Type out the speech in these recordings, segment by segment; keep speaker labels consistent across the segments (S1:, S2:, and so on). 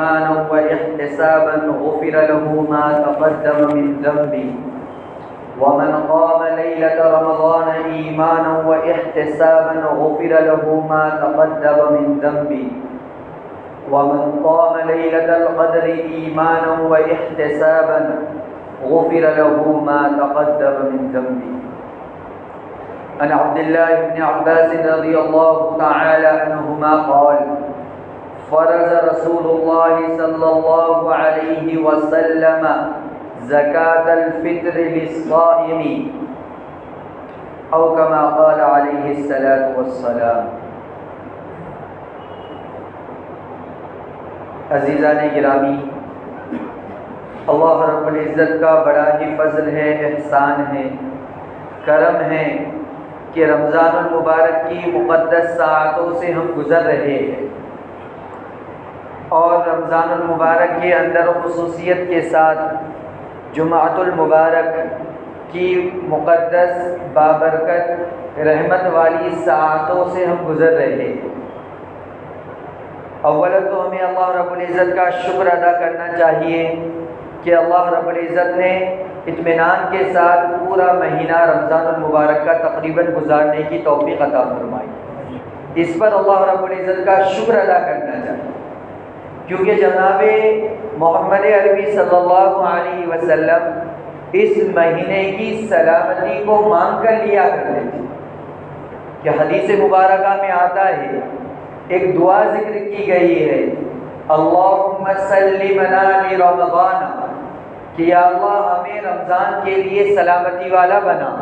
S1: إيمانا واحتسابا غفر له ما تقدم من ذنبه ومن قام ليلة رمضان إيمانا واحتسابا غفر له ما تقدم من ذنبه ومن قام ليلة القدر إيمانا واحتسابا غفر له ما تقدم من ذنبه. عن عبد الله بن عباس رضي الله تعالى عنهما قال فرض رسول الله صلى الله عليه وسلم زكاة الفطر للصائم أو كما قال عليه الصلاة والسلام. عزیزان گرامی، اللہ رب العزت کا بڑا ہی فضل ہے، احسان ہے، کرم ہے کہ رمضان المبارک کی مقدس ساعتوں سے ہم گزر رہے ہیں، اور رمضان المبارک کے اندر خصوصیت کے ساتھ جمعۃ المبارک کی مقدس بابرکت رحمت والی ساعتوں سے ہم گزر رہے ہیں۔ اولا تو ہمیں اللہ رب العزت کا شکر ادا کرنا چاہیے کہ اللہ رب العزت نے اطمینان کے ساتھ پورا مہینہ رمضان المبارک کا تقریباً گزارنے کی توفیق عطا فرمائی۔ اس پر اللہ رب العزت کا شکر ادا کرنا چاہیے، کیونکہ جناب محمد عربی صلی اللہ علیہ وسلم اس مہینے کی سلامتی کو مانگ کر لیا کرتے تھے کہ حدیث مبارکہ میں آتا ہے، ایک دعا ذکر کی گئی ہے، اللہم سلمنا لرمضان، کہ یا اللہ ہمیں رمضان کے لیے سلامتی والا بنا،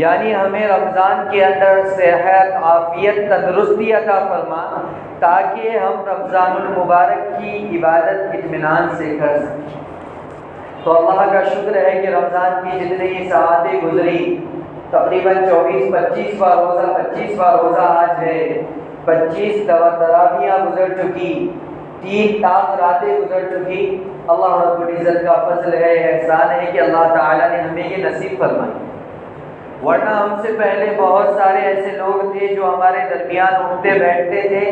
S1: یعنی ہمیں رمضان کے اندر صحت، عافیت، تندرستی عطا فرما تاکہ ہم رمضان المبارک کی عبادت اطمینان سے کر سکیں۔ تو اللہ کا شکر ہے کہ رمضان کی جتنے یہ ساعتیں گزری، تقریباً 25واں روزہ آج ہے، 25 تراویحاں گزر چکی، 3 تاک راتیں گزر چکی۔ اللہ رب العزت کا فضل ہے، احسان ہے کہ اللہ تعالیٰ نے ہمیں یہ نصیب فرمائی، ورنہ ہم سے پہلے بہت سارے ایسے لوگ تھے جو ہمارے درمیان اٹھتے بیٹھتے تھے،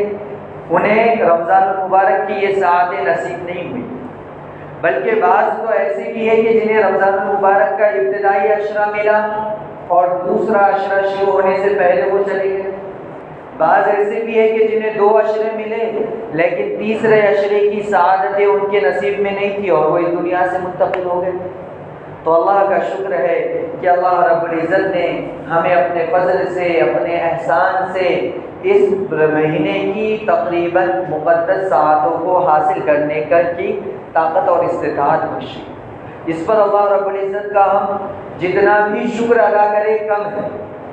S1: انہیں رمضان المبارک کی یہ ساعتیں نصیب نہیں ہوئی، بلکہ بعض تو ایسے بھی ہے کہ جنہیں رمضان المبارک کا ابتدائی عشرہ ملا اور دوسرا عشرہ شروع ہونے سے پہلے وہ چلے گئے، بعض ایسے بھی ہے کہ جنہیں 2 عشرے ملے لیکن تیسرے عشرے کی سعادتیں ان کے نصیب میں نہیں تھی اور وہ اس دنیا سے منتقل ہو گئے۔ تو اللہ کا شکر ہے کہ اللہ رب العزت نے ہمیں اپنے فضل سے، اپنے احسان سے اس مہینے کی تقریباً مقدس ساعتوں کو حاصل کرنے کی طاقت اور استطاعت بخشی۔ اس پر اللہ رب العزت کا ہم جتنا بھی شکر ادا کرے کم ہے،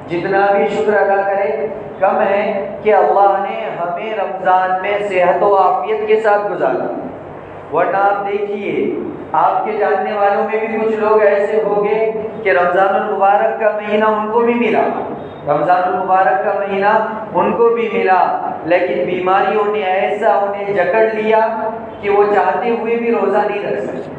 S1: جتنا بھی شکر ادا کرے کم ہے کہ اللہ نے ہمیں رمضان میں صحت و عافیت کے ساتھ گزارا، ورنہ آپ دیکھیے آپ کے جاننے والوں میں بھی کچھ لوگ ایسے ہوں گے کہ رمضان المبارک کا مہینہ ان کو بھی ملا، رمضان المبارک کا مہینہ ان کو بھی ملا، لیکن بیماریوں نے ایسا انہیں جکڑ لیا کہ وہ چاہتے ہوئے بھی روزہ نہیں رکھ سکتے،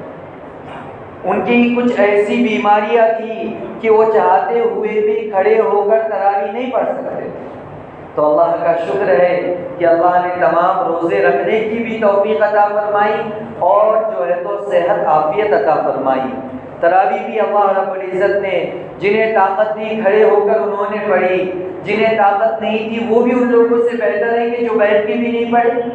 S1: ان کی کچھ ایسی بیماریاں تھیں کہ وہ چاہتے ہوئے بھی کھڑے ہو کر تراویح نہیں پڑھ سکتے۔ تو اللہ کا شکر ہے کہ اللہ نے تمام روزے رکھنے کی بھی توفیق عطا فرمائی اور جو ہے تو صحت عافیت عطا فرمائی۔ تراویح بھی اللہ رب العزت نے جنہیں طاقت دی کھڑے ہو کر انہوں نے پڑھی، جنہیں طاقت نہیں تھی وہ بھی ان لوگوں سے بہتر ہے کہ جو بیٹھ کے بھی نہیں پڑھے۔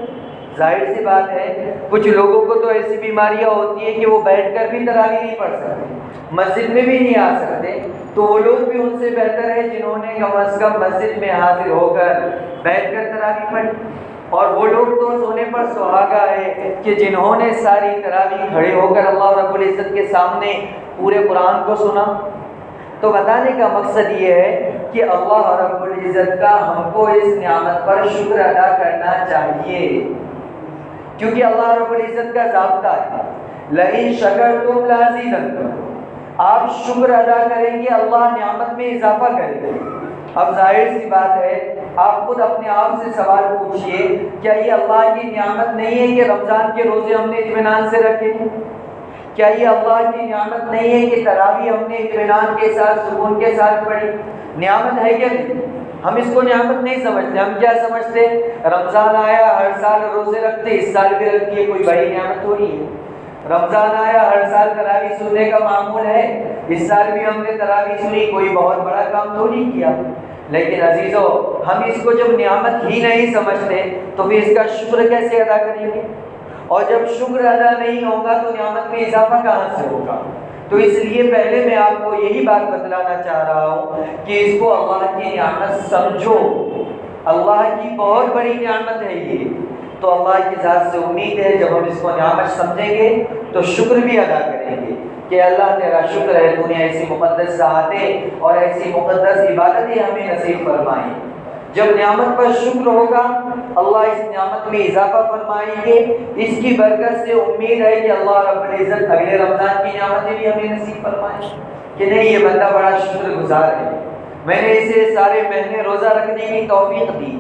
S1: ظاہر سی بات ہے کچھ لوگوں کو تو ایسی بیماریاں ہوتی ہیں کہ وہ بیٹھ کر بھی تراویح نہیں پڑھ سکتے، مسجد میں بھی نہیں آ سکتے، تو وہ لوگ بھی ان سے بہتر ہے جنہوں نے کم از کم مسجد میں حاضر ہو کر بیٹھ کر تراویح پڑھی، اور وہ لوگ تو سونے پر سہاگا ہے کہ جنہوں نے ساری تراویح کھڑے ہو کر اللہ رب العزت کے سامنے پورے قرآن کو سنا۔ تو بتانے کا مقصد یہ ہے کہ اللہ رب العزت کا ہم کو اس نعمت پر شکر ادا کرنا چاہیے، کیونکہ اللہ رب العزت کا ضابطہ ہے لئن شکرتم لازیدنکم، آپ شکر ادا کریں گے اللہ نعمت میں اضافہ کرے گا۔ اب ظاہر سی بات ہے آپ خود اپنے آپ سے سوال پوچھئے، کیا یہ اللہ کی نعمت نہیں ہے کہ رمضان کے روزے ہم نے اطمینان سے رکھے؟ کیا یہ اللہ کی نعمت نہیں ہے کہ تراویح ہم نے اطمینان کے ساتھ سکون کے ساتھ پڑھی؟ نعمت ہے کہ نہیں؟ ہم اس کو نعمت نہیں سمجھتے. ہم کیا سمجھتے؟ رمضان آیا ہر سال روزے رکھتے، اس سال بھی رکھیے، کوئی بڑی نعمت تھوڑی ہے. رمضان آیا ہر سال تراویح سننے کا معمول ہے، اس سال بھی ہم نے تراویح سنی، کوئی بہت بڑا کام تھوڑی کیا. لیکن عزیزو، ہم اس کو جب نعمت ہی نہیں سمجھتے تو پھر اس کا شکر کیسے ادا کریں گے؟ اور جب شکر ادا نہیں ہوگا تو نعمت میں اضافہ کہاں سے ہوگا؟ تو اس لیے پہلے میں آپ کو یہی بات بتلانا چاہ رہا ہوں کہ اس کو اللہ کی نعمت سمجھو. اللہ کی بہت بڑی نعمت ہے یہ. تو اللہ کی ذات سے امید ہے جب ہم اس کو نعمت سمجھیں گے تو شکر بھی ادا کریں گے کہ اللہ تیرا شکر ہے، تو نے ایسی مقدس ساعتیں اور ایسی مقدس عبادتیں ہمیں نصیب فرمائی. جب نعمت پر شکر ہوگا اللہ اس نعمت میں اضافہ فرمائیں گے. اس کی برکت سے امید ہے کہ اللہ رب العزت اگلے رمضان کی نعمتیں بھی ہمیں نصیب فرمائیں کہ نہیں یہ بندہ بڑا شکر گزار ہے، میں نے اسے سارے مہینے روزہ رکھنے کی توفیق دی،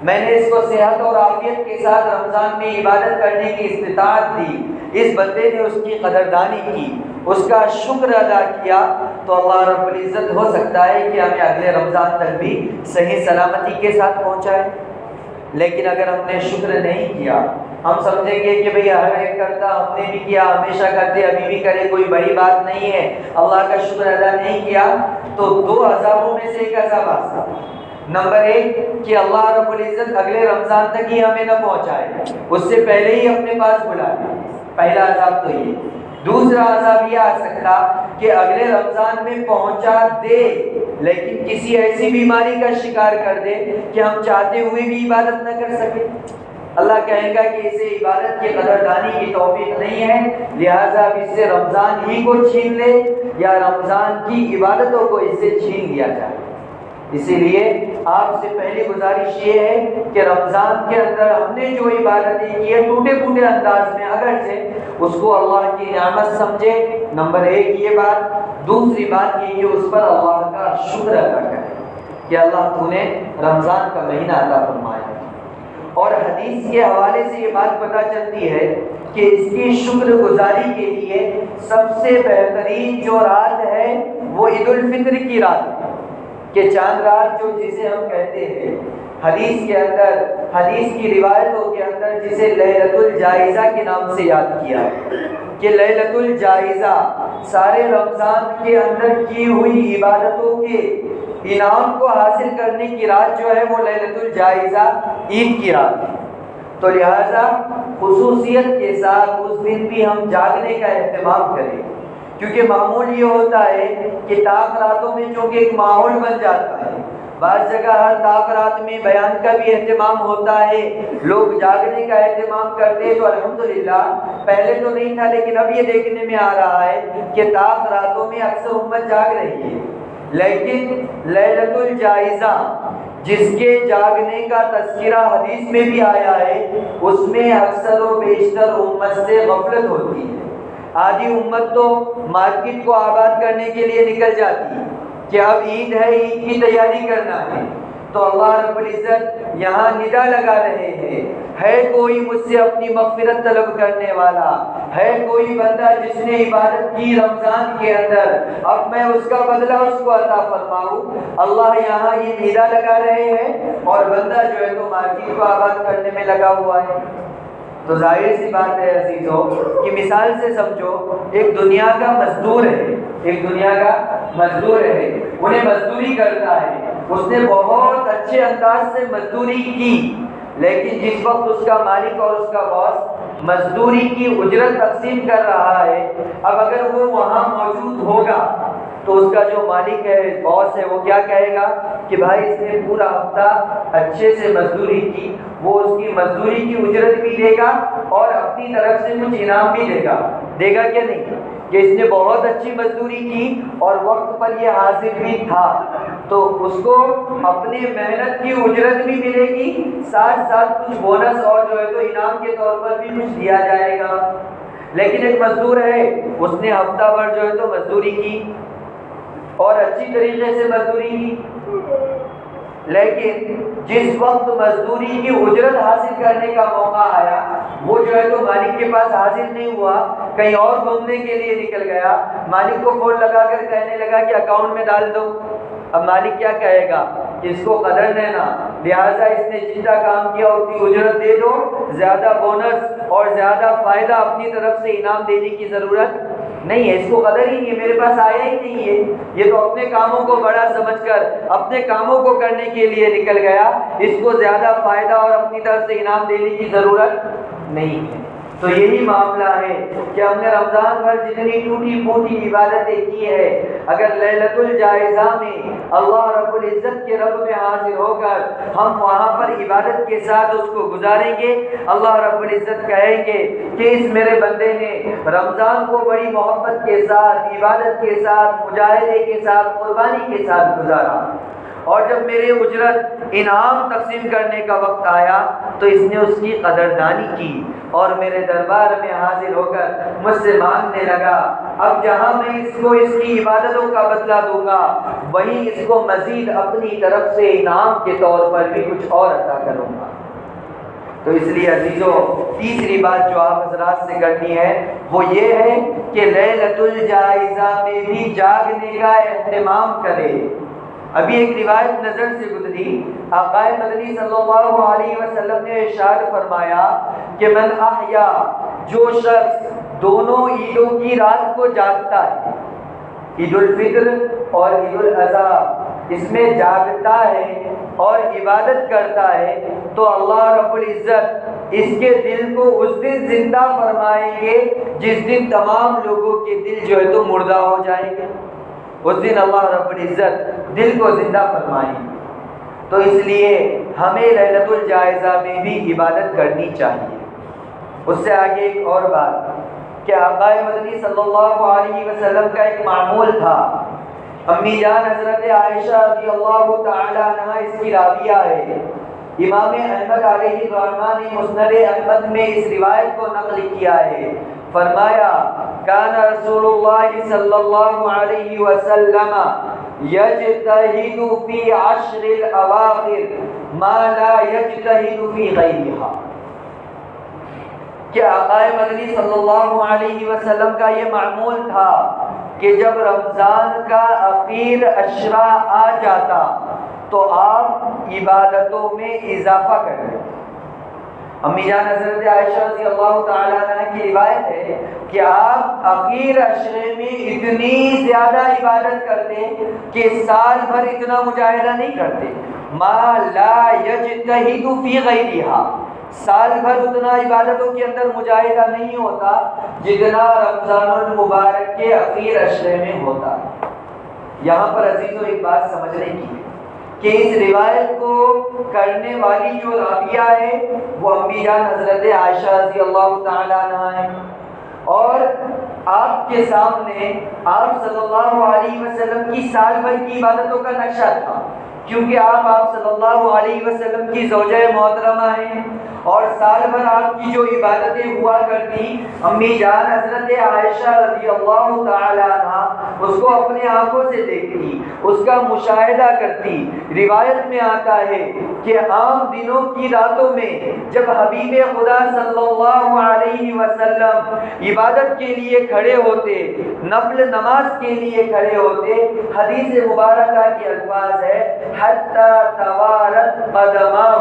S1: میں نے اس کو صحت اور عافیت کے ساتھ رمضان میں عبادت کرنے کی استطاعت دی. اس بندے نے اس کی قدردانی کی، اس کا شکر ادا کیا، تو اللہ رب العزت ہو سکتا ہے کہ ہمیں اگلے رمضان تک بھی صحیح سلامتی کے ساتھ پہنچائے. لیکن اگر ہم نے شکر نہیں کیا، ہم سمجھیں گے کہ بھئی ہر ایک کرتا، ہم نے بھی کیا، ہمیشہ کرتے، ابھی بھی کرے، کوئی بڑی بات نہیں ہے، اللہ کا شکر ادا نہیں کیا، تو دو عذابوں میں سے ایک عذاب آ سکتا. نمبر ایک کہ اللہ رب العزت اگلے رمضان تک ہی ہمیں نہ پہنچائے، اس سے پہلے ہی اپنے پاس بلا لے. پہلا عذاب تو یہ. دوسرا عذاب یہ آ سکتا کہ اگلے رمضان میں پہنچا دے لیکن کسی ایسی بیماری کا شکار کر دے کہ ہم چاہتے ہوئے بھی عبادت نہ کر سکے. اللہ کہے گا کہ اسے عبادت کی قدردانی کی توفیق نہیں ہے، لہٰذا اب اس سے رمضان ہی کو چھین لے یا رمضان کی عبادتوں کو اس سے چھین لیا جائے. اسی لیے آپ سے پہلی گزارش یہ ہے کہ رمضان کے اندر ہم نے جو عبادتیں کی ہیں ٹوٹے پھوٹے انداز میں، اگرچہ اس کو اللہ کی نعمت سمجھے. نمبر ایک یہ بات. دوسری بات یہ کہ اس پر اللہ کا شکر ادا کرے کہ اللہ تو نے رمضان کا مہینہ عطا فرمایا. اور حدیث کے حوالے سے یہ بات پتہ چلتی ہے کہ اس کی شکر گزاری کے لیے سب سے بہترین جو رات ہے وہ عید الفطر کی رات ہے، کہ چاند رات جو جسے ہم کہتے ہیں. حدیث کے اندر، حدیث کی روایتوں کے اندر جسے لیلۃ الجائزہ کے نام سے یاد کیا کہ لیلۃ الجائزہ سارے رمضان کے اندر کی ہوئی عبادتوں کے انعام کو حاصل کرنے کی رات جو ہے وہ لیلۃ الجائزہ عید کی رات ہے. تو لہٰذا خصوصیت کے ساتھ اس دن بھی ہم جاگنے کا اہتمام کریں، کیونکہ معمول یہ ہوتا ہے کہ طاق راتوں میں چونکہ ایک ماحول بن جاتا ہے. بعض جگہ ہر طاق رات میں بیان کا بھی اہتمام ہوتا ہے، لوگ جاگنے کا اہتمام کرتے ہیں. تو الحمدللہ پہلے تو نہیں تھا لیکن اب یہ دیکھنے میں آ رہا ہے کہ طاق راتوں میں اکثر امت جاگ رہی ہے. لیکن لیلۃ الجائزہ جس کے جاگنے کا تذکرہ حدیث میں بھی آیا ہے، اس میں اکثر و بیشتر امت سے غفلت ہوتی ہے. آدھی امت تو مارکیٹ کو آباد کرنے کے لیے نکل جاتی ہے کہ اب عید ہے، عید کی تیاری کرنا ہے. تو اللہ رب العزت یہاں ندا لگا رہے ہیں، ہے کوئی مجھ سے اپنی مغفرت طلب کرنے والا، ہے کوئی بندہ جس نے عبادت کی رمضان کے اندر، اب میں اس کا بدلہ اس کو عطا فرماؤں. اللہ یہاں یہ ندا لگا رہے ہیں اور بندہ جو ہے تو مارکیٹ کو آباد کرنے میں لگا ہوا ہے. تو ظاہر سی بات ہے عزیزو کہ مثال سے سمجھو، ایک دنیا کا مزدور ہے، ایک دنیا کا مزدور ہے، انہیں مزدوری کرتا ہے، اس نے بہت اچھے انداز سے مزدوری کی، لیکن جس وقت اس کا مالک اور اس کا باس مزدوری کی اجرت تقسیم کر رہا ہے، اب اگر وہ وہاں موجود ہوگا تو اس کا جو مالک ہے، باس ہے، وہ کیا کہے گا کہ بھائی اس نے پورا ہفتہ اچھے سے مزدوری کی، وہ اس کی مزدوری کی اجرت بھی دے گا اور اپنی طرف سے کچھ انعام بھی دے گا کہ نہیں؟ کہ اس نے بہت اچھی مزدوری کی اور وقت پر یہ حاضر بھی تھا، تو اس کو اپنی محنت کی اجرت بھی ملے گی، ساتھ ساتھ کچھ بونس اور جو ہے تو انعام کے طور پر بھی کچھ دیا جائے گا. لیکن ایک مزدور ہے، اس نے ہفتہ بھر جو ہے تو مزدوری کی اور اچھی طریقے سے مزدوری کی، لیکن جس وقت مزدوری کی اجرت حاصل کرنے کا موقع آیا وہ جو ہے تو مالک کے پاس حاضر نہیں ہوا، کہیں اور گھومنے کے لیے نکل گیا. مالک کو فون لگا کر کہنے لگا کہ اکاؤنٹ میں ڈال دو. اب مالک کیا کہے گا کہ اس کو قدر دینا، لہٰذا اس نے جتنا کام کیا اتنی اجرت دے دو، زیادہ بونس اور زیادہ فائدہ اپنی طرف سے انعام دینے کی ضرورت نہیں ہے، اس کو قدر ہی نہیں ہے، میرے پاس آیا ہی نہیں ہے، یہ تو اپنے کاموں کو بڑا سمجھ کر اپنے کاموں کو کرنے کے لیے نکل گیا، اس کو زیادہ فائدہ اور اپنی طرف سے انعام دینے کی ضرورت نہیں ہے۔ تو یہی معاملہ ہے کہ ہم نے رمضان بھر جتنی ٹوٹی پھوٹی عبادتیں کی ہے، اگر لیلۃ الجائزہ میں اللہ رب العزت کے رب میں حاضر ہو کر ہم وہاں پر عبادت کے ساتھ اس کو گزاریں گے، اللہ رب العزت کہیں گے کہ اس میرے بندے نے رمضان کو بڑی محبت کے ساتھ، عبادت کے ساتھ، مجاہدے کے ساتھ، قربانی کے ساتھ گزارا، اور جب میرے اجرت انعام تقسیم کرنے کا وقت آیا تو اس نے اس کی قدردانی کی اور میرے دربار میں حاضر ہو کر مجھ سے مانگنے لگا، اب جہاں میں اس کو اس کی عبادتوں کا بدلہ دوں گا وہیں اس کو مزید اپنی طرف سے انعام کے طور پر بھی کچھ اور عطا کروں گا۔ تو اس لیے عزیزو، تیسری بات جو آپ حضرات سے کرنی ہے وہ یہ ہے کہ لیلۃ الجائزہ میں بھی جاگنے کا اہتمام کرے۔ ابھی ایک روایت نظر سے گزری، آقا مدنی صلی اللہ علیہ وسلم نے ارشاد فرمایا کہ من احیا، جو شخص دونوں عیدوں کی رات کو جاگتا ہے، عید الفطر اور عید الاضحیٰ، اس میں جاگتا ہے اور عبادت کرتا ہے تو اللہ رب العزت اس کے دل کو اس دن زندہ فرمائیں گے جس دن تمام لوگوں کے دل جو ہے تو مردہ ہو جائیں گے، اس دن اللہ رب العزت دل کو زندہ فرمائیں گے۔ تو اس لیے ہمیں لیلۃ الجائزہ میں بھی عبادت کرنی چاہیے۔ اس سے آگے ایک اور بات کہ آقا مدنی صلی اللہ علیہ وسلم کا ایک معمول تھا، امی جان حضرت عائشہ رضی اللہ تعالی عنہ اس کی راویہ ہے، امام احمد علیہ الرحمہ نے مسند احمد میں اس روایت کو نقل کیا ہے، فرمایا کان رسول اللہ صلی اللہ علیہ وسلم یجتہد فی عشر الاواخر ما لا یجتہد فی غیرہا، کہ آقا مدنی صلی اللہ علیہ وسلم کا یہ معمول تھا کہ جب رمضان کا اخیر عشرہ آ جاتا تو آپ عبادتوں میں اضافہ کرتے۔ امی جان حضرت عائشہ رضی اللہ تعالیٰ عنہ کی روایت ہے کہ آپ اخیر عشرے میں اتنی زیادہ عبادت کرتے کہ سال بھر اتنا مجاہدہ نہیں کرتے، ما لا یجتہد فی غیرہا، سال بھر اتنا عبادتوں کے اندر مجاہدہ نہیں ہوتا جتنا رمضان المبارک کے اخیر عشرے میں ہوتا۔ یہاں پر عزیزوں ایک بات سمجھنے کی ہے کہ اس روایت کو کرنے والی جو راویہ ہے وہ امی جان حضرت عائشہ رضی اللہ تعالی عنہ ہے، اور آپ کے سامنے آپ صلی اللہ علیہ وسلم کی سال بھر کی عبادتوں کا نقشہ تھا، کیونکہ آپ صلی اللہ علیہ وسلم کی زوجہ محترمہ ہیں، اور سال بھر آپ کی جو عبادتیں ہوا کرتی امی جان حضرت عائشہ رضی اللہ تعالی عنہ اس کو اپنے آنکھوں سے دیکھتی، اس کا مشاہدہ کرتی۔ روایت میں آتا ہے کہ عام دنوں کی راتوں میں جب حبیب خدا صلی اللہ علیہ وسلم عبادت کے لیے کھڑے ہوتے، نفل نماز کے لیے کھڑے ہوتے، حدیث مبارکہ کے الفاظ ہے حتی توارت قدماہ،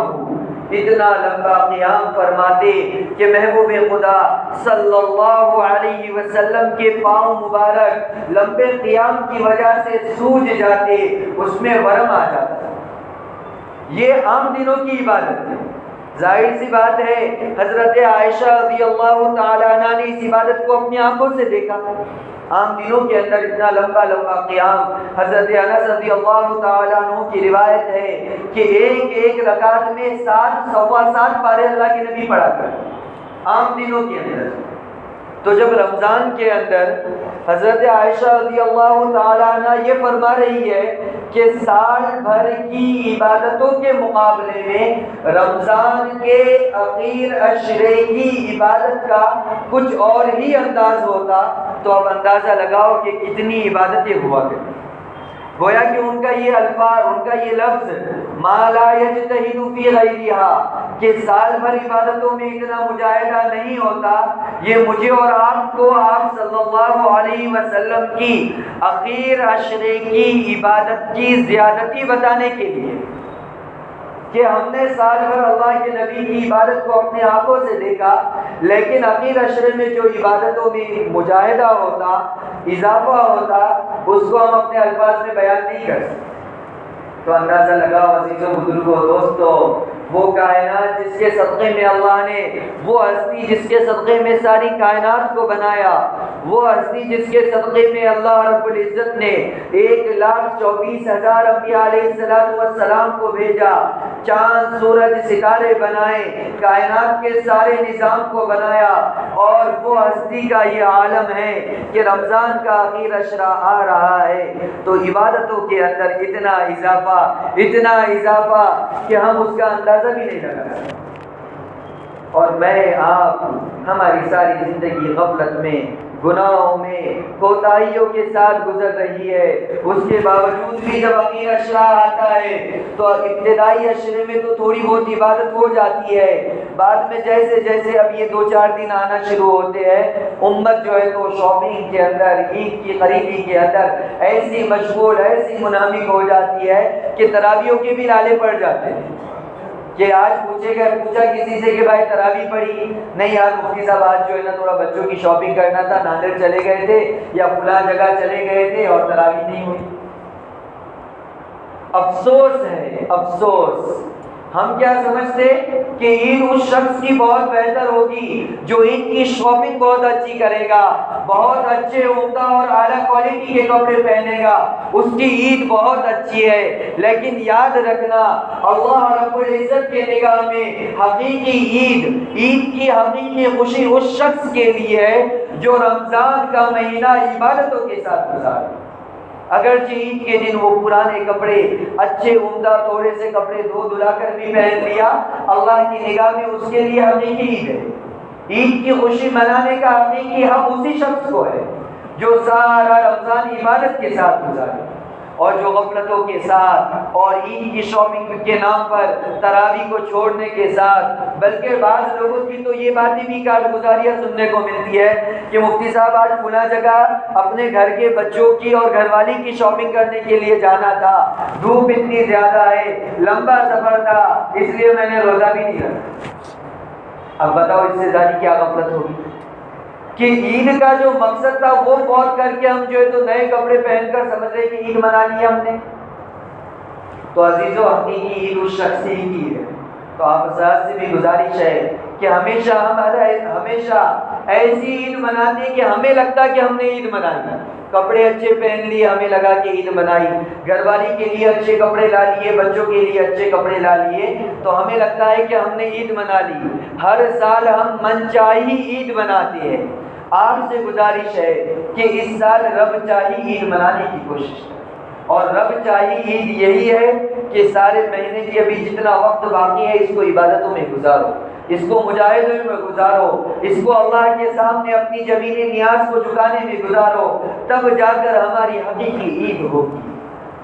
S1: اتنا لمبا قیام فرماتے کہ محبوب خدا صلی اللہ علیہ وسلم کے پاؤں مبارک لمبے قیام کی وجہ سے سوج جاتے، اس میں ورم آ جاتا۔ یہ عام دنوں کی عبادت ہے، ظاہر سی بات ہے حضرت عائشہ رضی اللہ تعالی عنہ نے اس عبادت کو اپنی آنکھوں سے دیکھا۔ عام دنوں کے اندر اتنا لمبا قیام، حضرت انس رضی اللہ تعالی عنہ کی روایت ہے کہ ایک رکعت میں 7 پارے اللہ کے نبی پڑھا کر عام دنوں کے اندر۔ تو جب رمضان کے اندر حضرت عائشہ رضی اللہ تعالی عنہ یہ فرما رہی ہے کہ سال بھر کی عبادتوں کے مقابلے میں رمضان کے اخیر عشرے کی عبادت کا کچھ اور ہی انداز ہوتا، تو اب اندازہ لگاؤ کہ کتنی عبادتیں ہوا کرتی۔ گویا کہ ان کا یہ الفاظ، ان کا یہ لفظ ما لا یجتہد فی غیرہا، کہ سال بھر عبادتوں میں اتنا مجاہدہ نہیں ہوتا، یہ مجھے اور آپ کو آپ صلی اللہ علیہ وسلم کی اخیر عشرے کی عبادت کی زیادتی بتانے کے لیے کہ ہم نے سال بھر اللہ کے نبی کی عبادت کو اپنے آنکھوں سے دیکھا، لیکن اخیر عشرے میں جو عبادتوں میں مجاہدہ ہوتا، اضافہ ہوتا، اس کو ہم اپنے الفاظ میں بیان نہیں کر سکتے۔ تو اندازہ لگاؤ عزیزوں، بزرگوں، دوستو، وہ کائنات جس کے صدقے میں اللہ نے، وہ ہستی جس کے صدقے میں ساری کائنات کو بنایا، وہ ہستی جس کے صدقے میں اللہ رب العزت نے 1,24,000 انبیاء علیہ السلام کو بھیجا، چاند سورج ستارے بنائے، کائنات کے سارے نظام کو بنایا، اور وہ ہستی کا یہ عالم ہے کہ رمضان کا آخر عشرہ آ رہا ہے تو عبادتوں کے اندر اتنا اضافہ کہ ہم اس کا اندازہ بھی نہیں لگا سکتے۔ اور میں آپ، ہماری ساری زندگی غفلت میں، گناہوں میں، کوتاہیوں کے ساتھ گزر رہی ہے، اس کے باوجود بھی جب اخیر عشرہ آتا ہے تو ابتدائی عشرے میں تو تھوڑی بہت عبادت ہو جاتی ہے، بعد میں جیسے جیسے اب یہ 2-4 دن آنا شروع ہوتے ہیں، امت جو ہے تو شاپنگ کے اندر، عید کی خریدی کے اندر ایسی مشغول، ایسی منہمک ہو جاتی ہے کہ تراویحوں کے بھی لالے پڑ جاتے ہیں کہ آج پوچھا کسی سے کہ بھائی تراویح پڑھی؟ نہیں یار مفتی صاحب آج جو ہے نا تھوڑا بچوں کی شاپنگ کرنا تھا، ناندیڑ چلے گئے تھے یا فلاں جگہ چلے گئے تھے اور تراویح نہیں ہوئی۔ افسوس ہے، افسوس۔ ہم کیا سمجھتے کہ عید اس شخص کی بہت بہتر ہوگی جو عید کی شاپنگ بہت اچھی کرے گا، بہت اچھے عمدہ اور اعلیٰ کوالٹی کے کپڑے پہنے گا، اس کی عید بہت اچھی ہے۔ لیکن یاد رکھنا، اللہ رب العزت کے نگاہ میں حقیقی عید کی حقیقی خوشی اس شخص کے لیے ہے جو رمضان کا مہینہ عبادتوں کے ساتھ گزارے۔ اگرچہ عید کے دن وہ پرانے کپڑے، اچھے عمدہ تھوڑے سے کپڑے دھلا کر بھی پہن لیا، اللہ کی نگاہ میں اس کے لیے حقیقی عید ہے۔ عید کی خوشی منانے کا حقیقی حق اسی شخص کو ہے جو سارا رمضان عبادت کے ساتھ گزارے، اور جو غفلتوں کے ساتھ اور عید کی شاپنگ کے نام پر تراویح کو چھوڑنے کے ساتھ، بلکہ بعض لوگوں کی تو یہ باتیں بھی کارگزاریاں سننے کو ملتی ہے کہ مفتی صاحب آج فلاں جگہ اپنے گھر کے بچوں کی اور گھر والی کی شاپنگ کرنے کے لیے جانا تھا، دھوپ اتنی زیادہ ہے، لمبا سفر تھا، اس لیے میں نے روزہ بھی نہیں رکھا۔ اب بتاؤ اس سے زیادہ کیا غفلت ہوگی کہ عید کا جو مقصد تھا وہ فوت کر کے ہم جو ہے تو نئے کپڑے پہن کر سمجھ رہے کہ عید منا لی ہم نے۔ تو عزیزو، حقیقی عید اس شخص کی ہے۔ تو آپ حضرات سے بھی گزارش ہے کہ ہمیشہ ایسی عید مناتے ہیں کہ ہمیں لگتا کہ ہم نے عید منائی، کپڑے اچھے پہن لیے، ہمیں لگا کہ عید منائی، گھر والی کے لیے اچھے کپڑے لا لیے، بچوں کے لیے اچھے کپڑے لا لیے، تو ہمیں لگتا ہے کہ ہم نے عید منا لی۔ ہر سال ہم من چاہی عید مناتے ہیں۔ آپ سے گزارش ہے کہ اس سال رب چاہی عید منانے کی کوشش کریں، اور رب چاہی عید یہی ہے کہ سارے مہینے کی ابھی جتنا وقت باقی ہے اس کو عبادتوں میں گزارو، اس کو مجاہدوں میں گزارو، اس کو اللہ کے سامنے اپنی جمیل نیاز کو جھکانے میں گزارو، تب جا کر ہماری حقیقی عید ہوگی،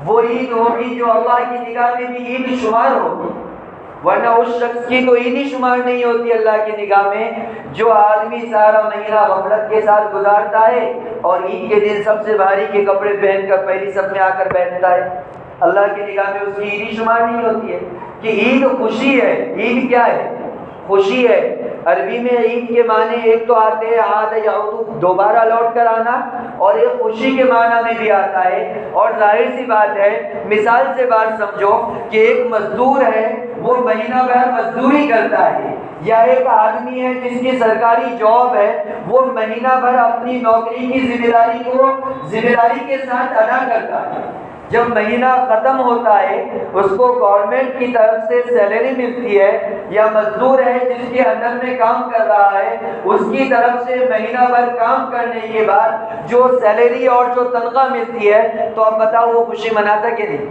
S1: وہ عید ہوگی جو اللہ کی نگاہ میں بھی عید شمار ہوگی، ورنہ اس شخص کی تو عید ہی شمار نہیں ہوتی اللہ کی نگاہ میں جو آدمی سارا مہینہ غفلت کے ساتھ گزارتا ہے اور عید کے دن سب سے بھاری کے کپڑے پہن کر پہلی صف میں آ کر بیٹھتا ہے۔ اللہ کی نگاہ میں اس کی عید ہی شمار نہیں ہوتی ہے کہ عید خوشی ہے۔ عید کیا ہے؟ خوشی ہے۔ عربی میں عید کے معنی ایک تو آتے ہیں عاد یعود، دوبارہ لوٹ کر آنا، اور ایک خوشی کے معنی میں بھی آتا ہے۔ اور ظاہر سی بات ہے، مثال سے بات سمجھو کہ ایک مزدور ہے، وہ مہینہ بھر مزدوری کرتا ہے، یا ایک آدمی ہے جس کی سرکاری جاب ہے، وہ مہینہ بھر اپنی نوکری کی ذمہ داری کے ساتھ ادا کرتا ہے۔ جب مہینہ ختم ہوتا ہے اس کو گورنمنٹ کی طرف سے سیلری ملتی ہے، یا مزدور ہے جس کے انڈر میں کام کر رہا ہے اس کی طرف سے مہینہ بھر کام کرنے کے بعد جو سیلری اور جو تنخواہ ملتی ہے، تو اب بتاؤ وہ خوشی مناتا کہ نہیں؟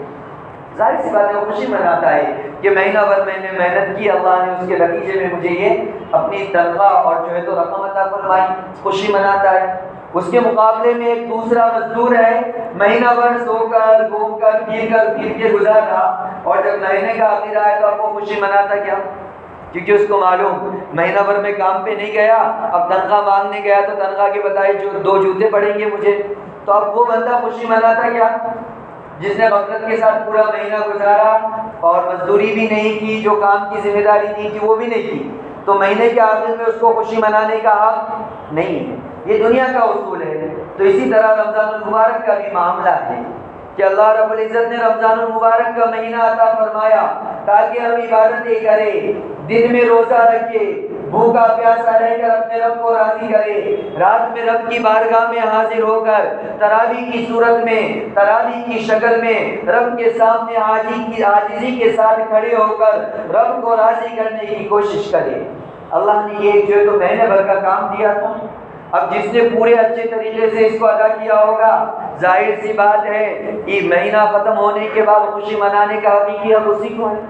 S1: ظاہر سی بات ہے وہ خوشی مناتا ہے کہ مہینہ بھر میں نے محنت کی، اللہ نے اس کے نتیجے میں مجھے یہ اپنی تنخواہ اور جو ہے تو رقم عطا فرمائی، خوشی مناتا ہے۔ اس کے مقابلے میں ایک دوسرا مزدور ہے، مہینہ بھر سو کر گھوم کر پھر کے گزارا، اور جب مہینے کا آخر آئے تو اب وہ خوشی مناتا کیا؟ کیونکہ اس کو معلوم مہینہ بھر میں کام پہ نہیں گیا، اب تنخواہ مانگنے گیا تو تنخواہ کے بتائے جو 2 جوتے پڑیں گے مجھے، تو اب وہ بندہ خوشی مناتا کیا؟ جس نے غفلت کے ساتھ پورا مہینہ گزارا اور مزدوری بھی نہیں کی، جو کام کی ذمہ داری نہیں کی وہ بھی نہیں کی، تو مہینے کے آخر میں اس کو خوشی منانے کا حق نہیں ہے۔ یہ دنیا کا اصول ہے۔ تو اسی طرح رمضان المبارک کا بھی معاملہ ہے کہ اللہ رب العزت نے رمضان المبارک کا مہینہ عطا فرمایا تاکہ ہم عبادتیں کریں، دن میں روزہ رکھے، بھوکا پیاسا رہ کر اپنے رب کو راضی کرے، رات میں رب کی بارگاہ میں حاضر ہو کر تراویح کی صورت میں، تراویح کی شکل میں رب کے سامنے عاجزی کے ساتھ کھڑے ہو کر رب کو راضی کرنے کی کوشش کرے۔ اللہ نے یہ جو ہے تو مہینے بھر کا کام دیا تھا، اب جس نے پورے اچھے طریقے سے اس کو ادا کیا ہوگا، ظاہر سی بات ہے کہ مہینہ ختم ہونے کے بعد خوشی منانے کا حقیقی حق اسی کو ہے۔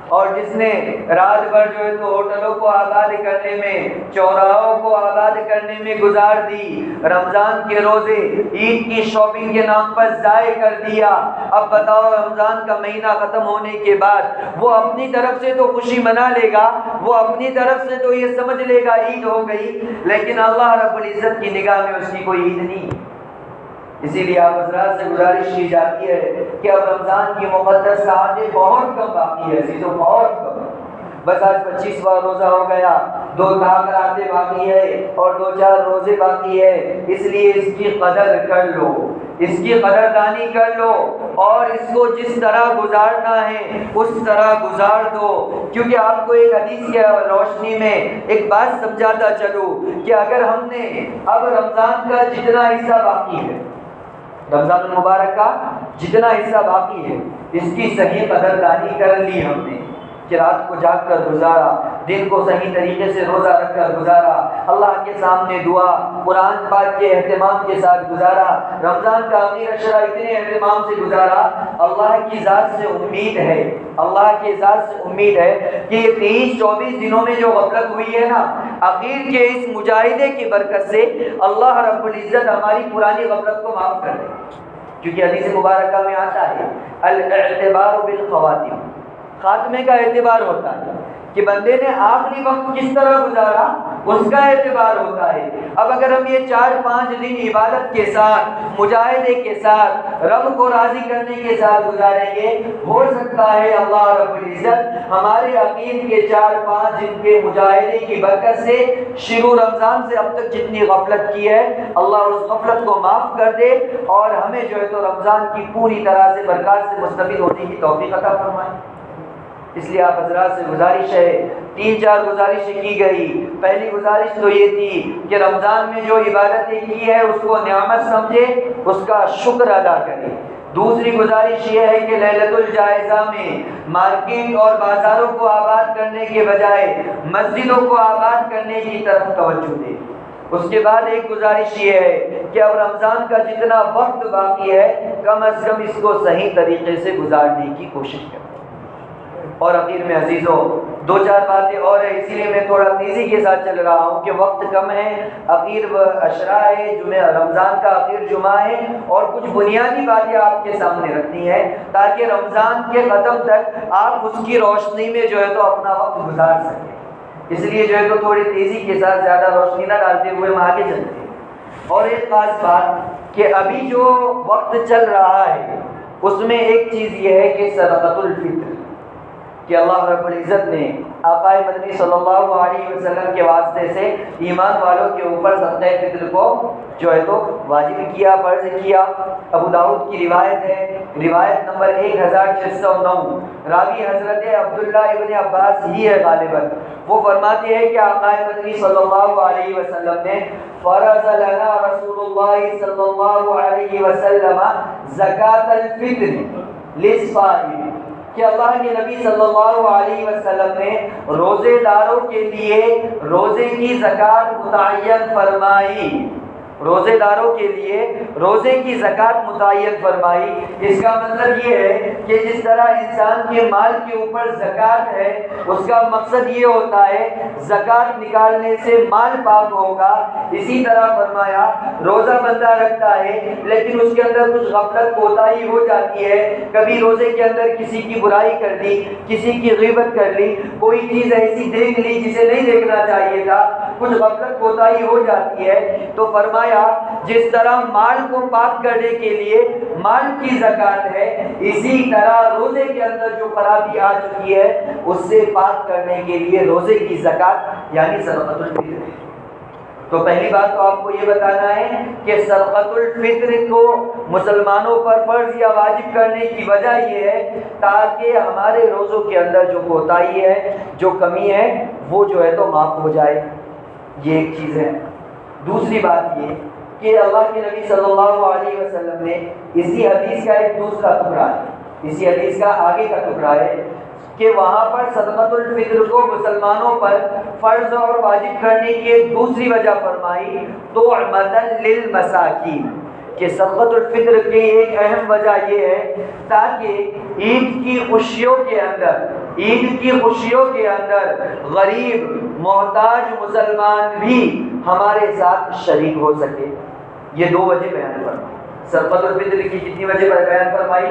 S1: اور جس نے رات بھر جو ہے تو ہوٹلوں کو آباد کرنے میں، چوراہوں کو آباد کرنے میں گزار دی، رمضان کے روزے عید کی شاپنگ کے نام پر ضائع کر دیا، اب بتاؤ رمضان کا مہینہ ختم ہونے کے بعد وہ اپنی طرف سے تو خوشی منا لے گا، وہ اپنی طرف سے تو یہ سمجھ لے گا عید ہو گئی، لیکن اللہ رب العزت کی نگاہ میں اس کی کوئی عید نہیں۔ اسی لیے آپ حضرات سے گزارش کی جاتی ہے کہ اب رمضان کی مقدس ساعتیں بہت کم باقی ہے عزیزوں، بہت کم، بس آج 25واں روزہ ہو گیا، 2 راتیں باقی ہے اور 2-4 روزے باقی ہے، اس لیے اس کی قدر کر لو، اس کی قدردانی کر لو اور اس کو جس طرح گزارنا ہے اس طرح گزار دو۔ کیونکہ آپ کو ایک حدیث کی روشنی میں ایک بات سمجھاتا چلوں کہ اگر ہم نے اب رمضان کا جتنا حصہ باقی ہے، رمضان المبارک کا جتنا حصہ باقی ہے، اس کی صحیح قدردانی کر لی ہم نے کہ رات کو جاگ کر گزارا، دن کو صحیح طریقے سے روزہ رکھ کر گزارا، اللہ کے سامنے دعا قرآن پاک کے اہتمام کے ساتھ گزارا، رمضان کا آخری عشرہ اتنے اہتمام سے گزارا، اللہ کی ذات سے امید ہے، اللہ کی ذات سے امید ہے کہ یہ 23-24 دنوں میں جو غفلت ہوئی ہے نا، اخیر کے اس مجاہدے کی برکت سے اللہ رب العزت ہماری پرانی غفلت کو معاف کر دے۔ کیونکہ حدیث مبارکہ میں آتا ہے الاعتبار بالخواتم، خاتمے کا اعتبار ہوتا ہے کہ بندے نے آخری وقت کس طرح گزارا اس کا اعتبار ہوتا ہے۔ اب اگر ہم یہ 4-5 دن عبادت کے ساتھ، مجاہدے کے ساتھ، رب کو راضی کرنے کے ساتھ گزاریں گے، ہو سکتا ہے اللہ رب العزت ہمارے عقید کے 4-5 دن کے مجاہدے کی برکت سے شروع رمضان سے اب تک جتنی غفلت کی ہے اللہ اس غفلت کو معاف کر دے اور ہمیں جو ہے تو رمضان کی پوری طرح سے برکات سے مستفید ہونے کی توفیق عطا فرمائے۔ اس لیے آپ حضرات سے گزارش ہے، 3-4 گزارشیں کی گئی۔ پہلی گزارش تو یہ تھی کہ رمضان میں جو عبادتیں کی ہے اس کو نعمت سمجھے، اس کا شکر ادا کرے۔ دوسری گزارش یہ ہے کہ لیلۃ الجائزہ میں مارکیٹ اور بازاروں کو آباد کرنے کے بجائے مسجدوں کو آباد کرنے کی طرف توجہ دے۔ اس کے بعد ایک گزارش یہ ہے کہ اب رمضان کا جتنا وقت باقی ہے کم از کم اس کو صحیح طریقے سے گزارنے کی کوشش کریں۔ اور اخیر میں عزیزوں 2-4 باتیں اور ہیں، اسی لیے میں تھوڑا تیزی کے ساتھ چل رہا ہوں کہ وقت کم ہے، اخیر عشرہ ہے، رمضان کا آخر جمعہ ہے اور کچھ بنیادی باتیں آپ کے سامنے رکھنی ہے تاکہ رمضان کے ختم تک آپ اس کی روشنی میں جو ہے تو اپنا وقت گزار سکیں۔ اس لیے جو ہے تو تھوڑی تیزی کے ساتھ زیادہ روشنی نہ ڈالتے ہوئے ہم آگے چلتے ہیں۔ اور ایک خاص بات کہ ابھی جو وقت چل رہا ہے اس میں ایک چیز یہ ہے کہ صدقۃ الفطر کہ اللہ رب العزت نے آقا مدنی صلی اللہ علیہ وسلم کے واسطے سے ایمان والوں کے اوپر صدقہ فطر کو جو ہے تو واجب کیا، فرض کیا۔ ابو داؤد کی روایت ہے، روایت نمبر 1609، راوی حضرت عبداللہ ابن عباس ہی ہے غالباً، وہ فرماتے ہیں کہ آقا مدنی صلی اللہ علیہ وسلم نے فرض لنا رسول اللہ صلی اللہ علیہ وسلم زکوٰۃ الفطر للصائم، کہ اللہ کے نبی صلی اللہ علیہ وسلم نے روزے داروں کے لیے روزے کی زکوٰۃ متعین فرمائی، روزے داروں کے لیے روزے کی زکوٰۃ متعین فرمائی۔ اس کا مطلب یہ ہے کہ جس طرح انسان کے مال کے اوپر زکوٰۃ ہے، اس کا مقصد یہ ہوتا ہے زکوٰۃ نکالنے سے مال پاک ہوگا، اسی طرح فرمایا روزہ بندہ رکھتا ہے لیکن اس کے اندر کچھ غفلت کوتاہی ہو جاتی ہے، کبھی روزے کے اندر کسی کی برائی کر دی، کسی کی غیبت کر لی، کوئی چیز ایسی دیکھ لی جسے نہیں دیکھنا چاہیے تھا، کچھ غفلت کوتاہی ہو جاتی ہے، تو فرمایا جس طرح مال کو پاک کرنے کے لیے مال کی زکوٰۃ ہے، اسی طرح روزے کے اندر جو خرابی آ چکی ہے اس سے پاک کرنے کے لیے روزے کی زکوٰۃ یعنی صدقۃ الفطر ہے۔ تو پہلی بات تو آپ کو یہ بتانا ہے کہ صدقۃ الفطر کو مسلمانوں پر فرض یا واجب کرنے کی وجہ یہ ہے تاکہ ہمارے روزوں کے اندر جو کوتاہی ہے، جو کمی ہے، وہ جو ہے تو معاف ہو جائے۔ یہ ایک چیز ہے۔ دوسری بات یہ کہ اللہ کے نبی صلی اللہ علیہ وسلم نے اسی حدیث کا ایک دوسرا ٹکڑا ہے، اسی حدیث کا آگے کا ٹکڑا ہے کہ وہاں پر صدقۃ الفطر کو مسلمانوں پر فرض اور واجب کرنے کی ایک دوسری وجہ فرمائی طعمۃ للمساکین، کہ صدقۃ الفطر کی ایک اہم وجہ یہ ہے تاکہ عید کی خوشیوں کے اندر غریب محتاج مسلمان بھی ہمارے ساتھ شریک ہو سکے۔ یہ دو وجہ بیان فرمائی، صدقۃ الفطر کی کتنی وجہ بیان فرمائی؟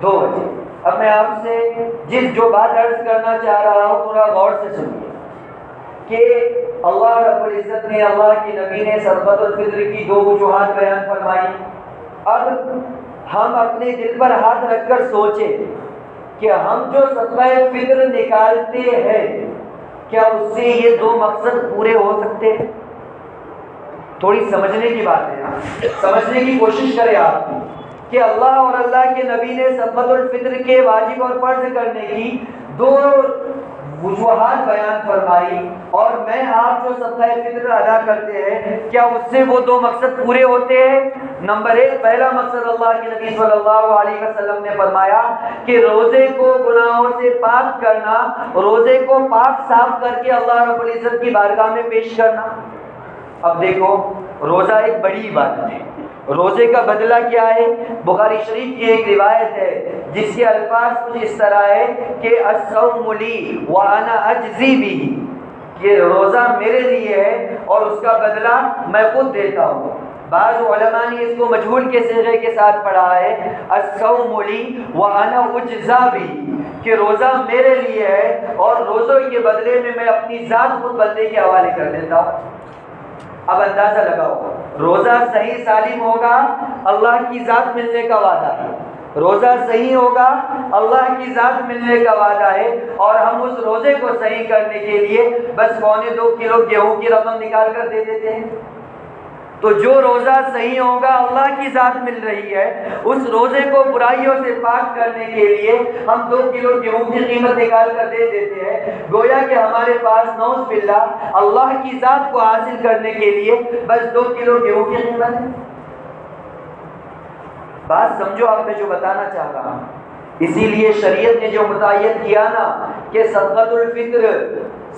S1: دو وجہ۔ اب میں آپ سے جو بات عرض کرنا چاہ رہا ہوں تھوڑا غور سے سنیے کہ اللہ رب العزت نے، اللہ کے نبی نے صدقۃ الفطر کی دو وجوہات بیان فرمائی۔ اب ہم اپنے دل پر ہاتھ رکھ کر سوچیں کہ ہم جو صدقہ فطر نکالتے ہیں کیا اس سے یہ دو مقصد پورے ہو سکتے ہیں؟ تھوڑی سمجھنے کی بات ہے، سمجھنے کی کوشش کریں آپ کہ اللہ اور اللہ کے نبی نے صدقۃ الفطر کے واجب اور فرض کرنے کی دو وجوہات بیان فرمائی، اور میں آپ جو صدقہ فطر ادا کرتے ہیں کیا اس سے وہ دو مقصد پورے ہوتے ہیں؟ نمبر ایک، پہلا مقصد اللہ کے نبی صلی اللہ علیہ وسلم نے فرمایا کہ روزے کو گناہوں سے پاک کرنا، روزے کو پاک صاف کر کے اللہ رب العزت کی بارگاہ میں پیش کرنا۔ اب دیکھو روزہ ایک بڑی عبادت ہے، روزے کا بدلہ کیا ہے؟ بخاری شریف کی ایک روایت ہے جس کے الفاظ کچھ اس طرح ہے کہ الصوم لی وانا اجزی بہ، کہ روزہ میرے لیے ہے اور اس کا بدلہ میں خود دیتا ہوں۔ بعض علماء نے اس کو مجہول کے صیغے کے ساتھ پڑھا ہے الصوم لی وانا اجزا بہ، کہ روزہ میرے لیے ہے اور روزوں کے بدلے میں میں اپنی ذات خود بندے کے حوالے کر دیتا ہوں۔ اب اندازہ لگاؤ، روزہ صحیح سالم ہوگا اللہ کی ذات ملنے کا وعدہ ہے، روزہ صحیح ہوگا اللہ کی ذات ملنے کا وعدہ ہے، اور ہم اس روزے کو صحیح کرنے کے لیے بس 2.25 کلو گیہوں کی رقم نکال کر دے دیتے ہیں۔ تو جو روزہ صحیح ہوگا اللہ کی ذات مل رہی ہے، اس روزے کو برائیوں سے پاک کرنے کے لیے ہم 2 کلو گیہوں کی قیمت نکال کر دے دیتے ہیں، گویا کہ ہمارے پاس نعوذ باللہ اللہ کی ذات کو حاصل کرنے کے لیے بس 2 کلو گیہوں کی قیمت ہے۔ بات سمجھو آپ میں جو بتانا چاہ رہا ہوں۔ اسی لیے شریعت نے جو متعین کیا نا کہ صدقۃ الفطر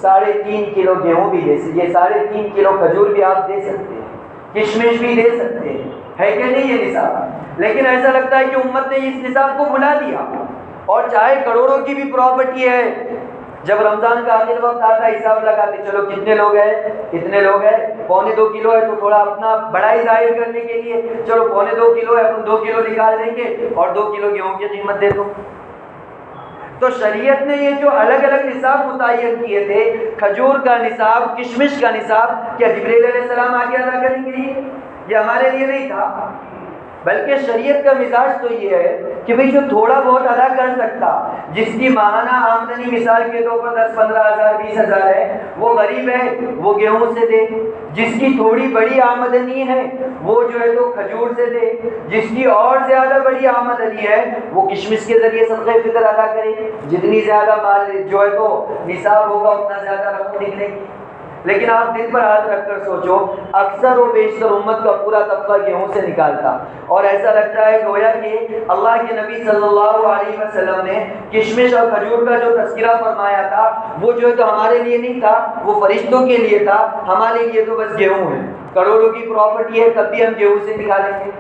S1: 3.5 کلو گیہوں بھی دے سکتے، 3.5 کلو کھجور بھی آپ دے سکتے ہیں، کشمش بھی دے سکتے ہیں، ہے کہ نہیں یہ نصاب؟ لیکن ایسا لگتا ہے کہ امت نے اس نصاب کو بھلا دیا، اور چاہے کروڑوں کی بھی پراپرٹی ہے، جب رمضان کا آخر وقت آتا ہے حساب لگاتے چلو کتنے لوگ ہیں، اتنے لوگ ہیں، 2.25 کلو ہے تو تھوڑا اپنا بڑائی ظاہر کرنے کے لیے چلو 2.25 کلو ہے، اپن 2 کلو نکال دیں گے اور 2 کلو گیہوں کی قیمت دے دو۔ تو شریعت نے یہ جو الگ الگ نصاب متعین کیے تھے، کھجور کا نصاب، کشمش کا نصاب، کیا جبریل علیہ السلام آگے ادا کریں گے؟ یہ ہمارے لیے نہیں تھا، بلکہ شریعت کا مزاج تو یہ ہے کہ بھئی جو تھوڑا بہت ادا کر سکتا، جس کی ماہانہ آمدنی مثال کے طور پر 10-15 ہزار 20 ہزار ہے، وہ غریب ہے وہ گیہوں سے دے، جس کی تھوڑی بڑی آمدنی ہے وہ جو ہے تو کھجور سے دے، جس کی اور زیادہ بڑی آمدنی ہے وہ کشمش کے ذریعے صدقہ فطر ادا کرے، جتنی زیادہ مال جو ہے تو نصاب ہوگا اتنا زیادہ رقم نکلے گی۔ لیکن آپ دل پر ہاتھ رکھ کر سوچو، اکثر و بیشتر امت کا پورا طبقہ گیہوں سے نکالتا، اور ایسا لگتا ہے گویا کہ اللہ کے نبی صلی اللہ علیہ وسلم نے کشمش اور کھجور کا جو تذکرہ فرمایا تھا وہ جو ہے تو ہمارے لیے نہیں تھا، وہ فرشتوں کے لیے تھا، ہمارے لیے تو بس گیہوں ہے، کروڑوں کی پراپرٹی ہے تب بھی ہم گیہوں سے نکالیں گے۔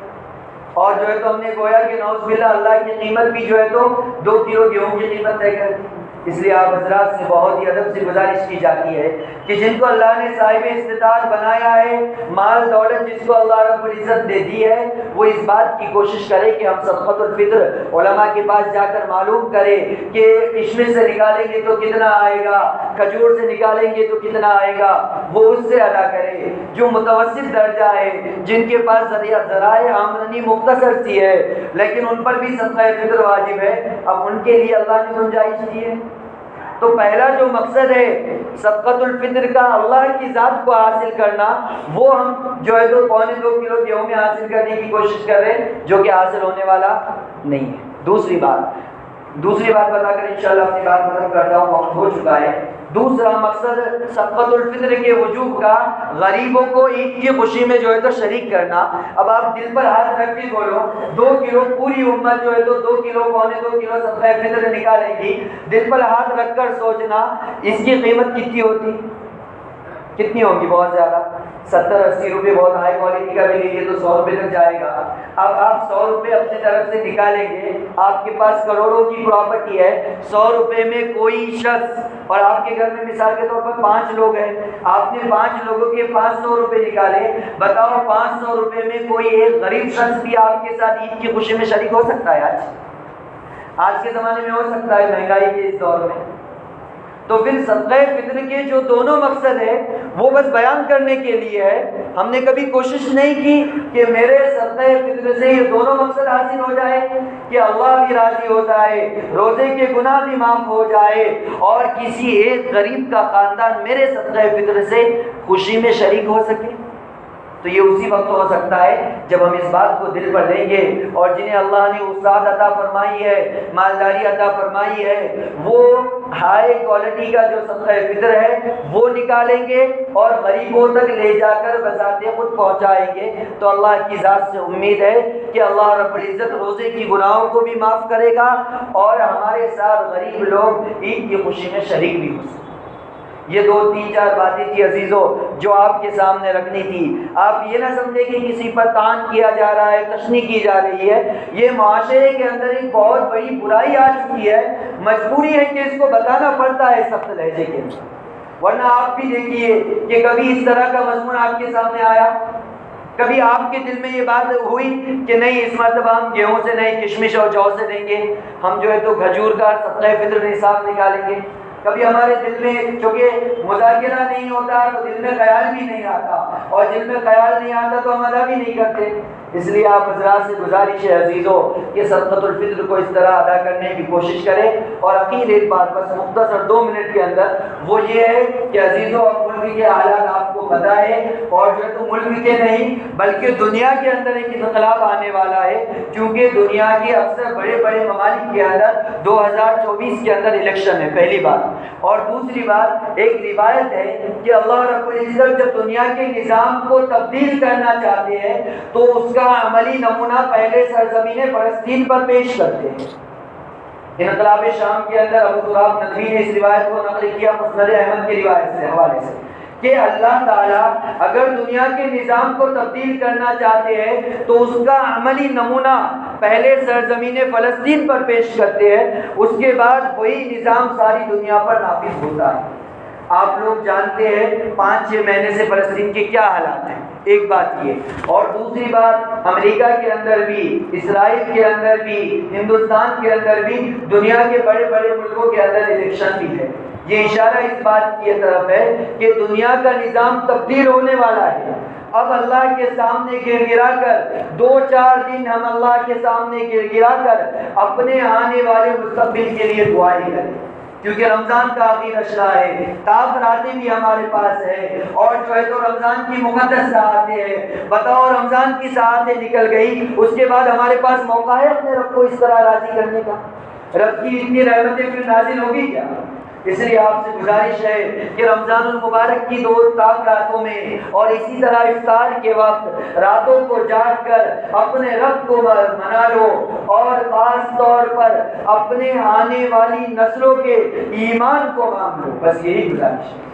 S1: اور جو ہے تو ہم نے گویا کہ نعوذ باللہ اللہ کی قیمت بھی جو ہے تو 2 کلو گیہوں کی قیمت طے کر دی۔ اس لیے آپ حضرات سے بہت ہی ادب سے گزارش کی جاتی ہے کہ جن کو اللہ نے صاحب استطاعت بنایا ہے، مال دولت جس کو اللہ رب العزت نے دی ہے، وہ اس بات کی کوشش کرے کہ ہم صدقۃ الفطر علماء کے پاس جا کر معلوم کرے کہ کشمش سے نکالیں گے تو کتنا آئے گا، کھجور سے نکالیں گے تو کتنا آئے گا، وہ اس سے ادا کرے۔ جو متوسط درجہ ہے، جن کے پاس ذرائع آمدنی مختصر سی ہے لیکن ان پر بھی صدقہ فطر واجب ہے، اب ان کے لیے اللہ نے گنجائش دی ہے۔ تو پہلا جو مقصد ہے صدقۃ الفطر کا، اللہ کی ذات کو حاصل کرنا، وہ ہم جو ہے تو 2.25 کلو گیہوں میں حاصل کرنے کی کوشش کر رہے ہیں، جو کہ حاصل ہونے والا نہیں ہے۔ دوسری بات بتا کر انشاءاللہ اپنی بات ختم کرتا ہوں، وقت ہو چکا ہے۔ دوسرا مقصد صدقۃ الفطر کے وجوب کا، غریبوں کو عید کی خوشی میں جو ہے تو شریک کرنا۔ اب آپ دل پر ہاتھ رکھ کے بولو، 2 کلو پوری امت جو ہے تو 2 کلو 2.25 کلو صدقہ فطر نکالے گی، دل پر ہاتھ رکھ کر سوچنا اس کی قیمت کتنی ہوتی، کتنی ہوگی؟ بہت زیادہ، 70-80 روپے، بہت ہائی کوالٹی کا بھی لیجیے تو 100 روپے تک جائے گا۔ اب آپ 100 روپے اپنی طرف سے نکالیں گے، آپ کے پاس کروڑوں کی پراپرٹی ہے، 100 روپے میں کوئی شخص، اور آپ کے گھر میں مثال کے طور پر 5 لوگ ہیں، آپ نے 5 لوگوں کے 500 روپے نکالے، بتاؤ 500 روپے میں کوئی ایک غریب شخص بھی آپ کے ساتھ عید کی خوشی میں شریک ہو سکتا ہے؟ آج کے زمانے میں ہو سکتا ہے، مہنگائی کے اس دور میں؟ تو پھر صدقہ فطر کے جو دونوں مقصد ہیں وہ بس بیان کرنے کے لیے ہے، ہم نے کبھی کوشش نہیں کی کہ میرے صدقہ فطر سے یہ دونوں مقصد حاصل ہو جائے کہ اللہ بھی راضی ہو جائے، روزے کے گناہ بھی معاف ہو جائے، اور کسی ایک غریب کا خاندان میرے صدقہ فطر سے خوشی میں شریک ہو سکے۔ تو یہ اسی وقت ہو سکتا ہے جب ہم اس بات کو دل پر لیں گے، اور جنہیں اللہ نے وسعت عطا فرمائی ہے، مالداری عطا فرمائی ہے، وہ ہائی کوالٹی کا جو صدقہ فطر ہے وہ نکالیں گے اور غریبوں تک لے جا کر بذات خود پہنچائیں گے، تو اللہ کی ذات سے امید ہے کہ اللہ رب العزت روزے کی گناہوں کو بھی معاف کرے گا، اور ہمارے ساتھ غریب لوگ عید کی خوشی میں شریک بھی ہو سکتے۔ یہ 2-3-4 باتیں تھی عزیزوں جو آپ کے سامنے رکھنی تھی۔ آپ یہ نہ سمجھیں کہ کسی پر طعن کیا جا رہا ہے، تشنیع کی جا رہی ہے، یہ معاشرے کے اندر ایک بہت بڑی برائی آ چکی ہے، مجبوری ہے کہ اس کو بتانا پڑتا ہے سخت لہجے کے اندر، ورنہ آپ بھی دیکھیے کہ کبھی اس طرح کا مضمون آپ کے سامنے آیا، کبھی آپ کے دل میں یہ بات ہوئی کہ نہیں اس مرتبہ ہم گیہوں سے نہیں کشمش اور جو سے دیں گے، ہم جو ہے تو کھجور کا صدقہ فطر نصاب نکالیں گے؟ کبھی ہمارے دل میں چونکہ مذاکرہ نہیں ہوتا تو دل میں خیال بھی نہیں آتا، اور دل میں خیال نہیں آتا تو ہم ادا بھی نہیں کرتے۔ اس لیے آپ حضرات سے گزارش ہے عزیزوں کہ صدقۃ الفطر کو اس طرح ادا کرنے کی کوشش کریں۔ اور اخیر ایک بات بس مختصر 2 منٹ کے اندر، وہ یہ ہے کہ عزیزوں اب ملک کے حالات آپ کو پتہ ہے، اور جو ہے تو ملک کے نہیں بلکہ دنیا کے اندر ایک انقلاب آنے والا ہے، کیونکہ دنیا کے اکثر بڑے بڑے ممالک کے اندر 2024 کے اندر الیکشن ہے، پہلی بات، اور دوسری بات ایک روایت ہے کہ اللہ رب العزت جب دنیا کے نظام کو تبدیل کرنا چاہتے ہیں تو اس کا عملی نمونہ پہلے سرزمین فلسطین پر پیش کرتے ہیں۔ انقلاب شام کے اندر ابو تراب ندوی نے اس روایت کو نقل کیا مسند احمد کی روایت سے حوالے سے کہ اللہ تعالیٰ اگر دنیا کے نظام کو تبدیل کرنا چاہتے ہیں تو اس کا عملی نمونہ پہلے سرزمین فلسطین پر پیش کرتے ہیں، اس کے بعد وہی نظام ساری دنیا پر نافذ ہوتا ہے۔ آپ لوگ جانتے ہیں 5-6 مہینے سے فلسطین کے کیا حالات ہیں، ایک بات یہ، اور دوسری بات امریکہ کے اندر بھی، اسرائیل کے اندر بھی، ہندوستان کے اندر بھی، دنیا کے بڑے بڑے ملکوں کے اندر الیکشن بھی ہے۔ یہ اشارہ اس بات کی طرف ہے کہ دنیا کا نظام تبدیل ہونے والا ہے۔ اب اللہ کے سامنے گر گرا کر 2-4 دن ہم اللہ کے سامنے گر گرا کر اپنے آنے والے مستقبل کے لیے دعائیں کریں، کیونکہ رمضان کا آخری اشرا ہے، راتیں بھی ہمارے پاس ہے، اور جو ہے تو رمضان کی مقدس ساعتیں ہیں۔ بتاؤ رمضان کی ساعتیں نکل گئی، اس کے بعد ہمارے پاس موقع ہے اپنے رب کو اس طرح راضی کرنے کا؟ رب کی اتنی رحمتیں پھر نازل ہوگی کیا؟ اس لیے آپ سے گزارش ہے کہ رمضان المبارک کی 2 تاک راتوں میں اور اسی طرح افطار کے وقت راتوں کو جاگ کر اپنے رب کو منا لو، اور خاص طور پر اپنے آنے والی نسلوں کے ایمان کو مانگ لو، بس یہی گزارش ہے،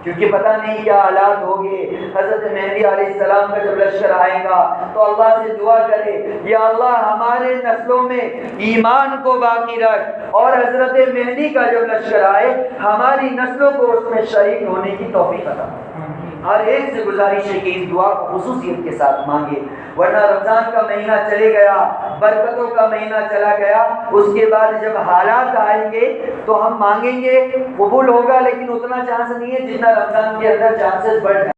S1: کیونکہ پتہ نہیں کیا حالات ہوگے۔ حضرت مہدی علیہ السلام کا جب لشکر آئے گا تو اللہ سے دعا کرے، یا اللہ ہمارے نسلوں میں ایمان کو باقی رکھ، اور حضرت مہدی کا جب لشکر آئے ہماری نسلوں کو اس میں شریک ہونے کی توفیق عطا۔ ہر ایک سے گزارش ہے کہ اس دعا کو خصوصیت کے ساتھ مانگے، ورنہ رمضان کا مہینہ چلے گیا، برکتوں کا مہینہ چلا گیا، اس کے بعد جب حالات آئیں گے تو ہم مانگیں گے، قبول ہوگا لیکن اتنا چانس نہیں ہے جتنا رمضان کے اندر چانسز بڑھ جائیں۔